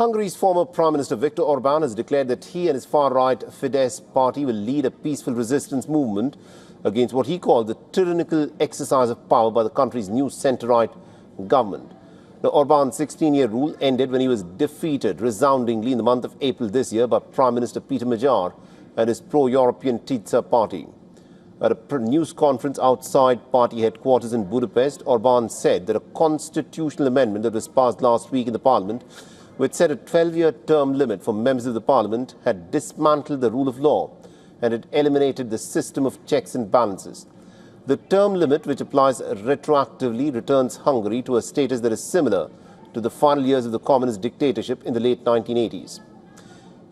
Hungary's former Prime Minister Viktor Orbán has declared that he and his far-right Fidesz party will lead a peaceful resistance movement against what he called the tyrannical exercise of power by the country's new centre-right government. Now, Orbán's 16-year rule ended when he was defeated resoundingly in the month of April this year by Prime Minister Péter Magyar and his pro-European Tisza party. At a news conference outside party headquarters in Budapest, Orbán said that a constitutional amendment that was passed last week in the parliament, which set a 12-year term limit for members of the parliament, had dismantled the rule of law and had eliminated the system of checks and balances. The term limit, which applies retroactively, returns Hungary to a status that is similar to the final years of the communist dictatorship in the late 1980s.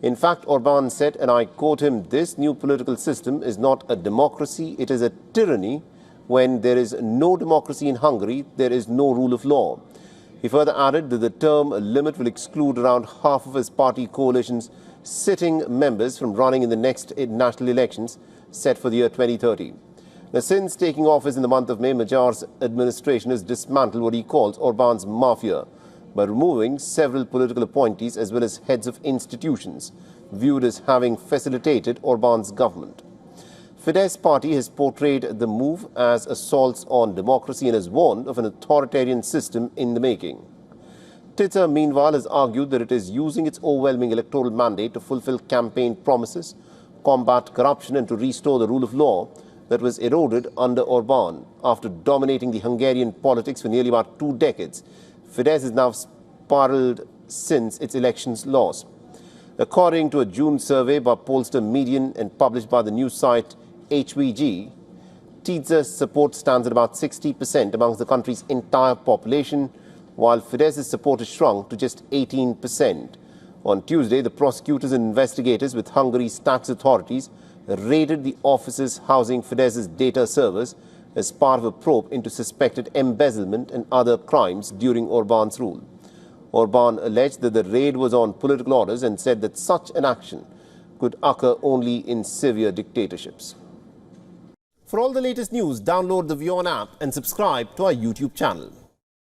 In fact, Orbán said, and I quote him, "This new political system is not a democracy, it is a tyranny. When there is no democracy in Hungary, there is no rule of law." He further added that the term limit will exclude around half of his party coalition's sitting members from running in the next national elections set for the year 2030. Now, since taking office in the month of May, Magyar's administration has dismantled what he calls Orbán's mafia by removing several political appointees as well as heads of institutions viewed as having facilitated Orbán's government. Fidesz party has portrayed the move as assaults on democracy and has warned of an authoritarian system in the making. Tisza, meanwhile, has argued that it is using its overwhelming electoral mandate to fulfill campaign promises, combat corruption and to restore the rule of law that was eroded under Orbán. After dominating the Hungarian politics for nearly about 2 decades, Fidesz has now spiraled since its elections loss. According to a June survey by pollster Median and published by the news site HVG, Tisza's support stands at about 60% amongst the country's entire population, while Fidesz's support has shrunk to just 18%. On Tuesday, the prosecutors and investigators with Hungary's tax authorities raided the offices housing Fidesz's data servers as part of a probe into suspected embezzlement and other crimes during Orbán's rule. Orbán alleged that the raid was on political orders and said that such an action could occur only in severe dictatorships. For all the latest news, download the WION app and subscribe to our YouTube channel.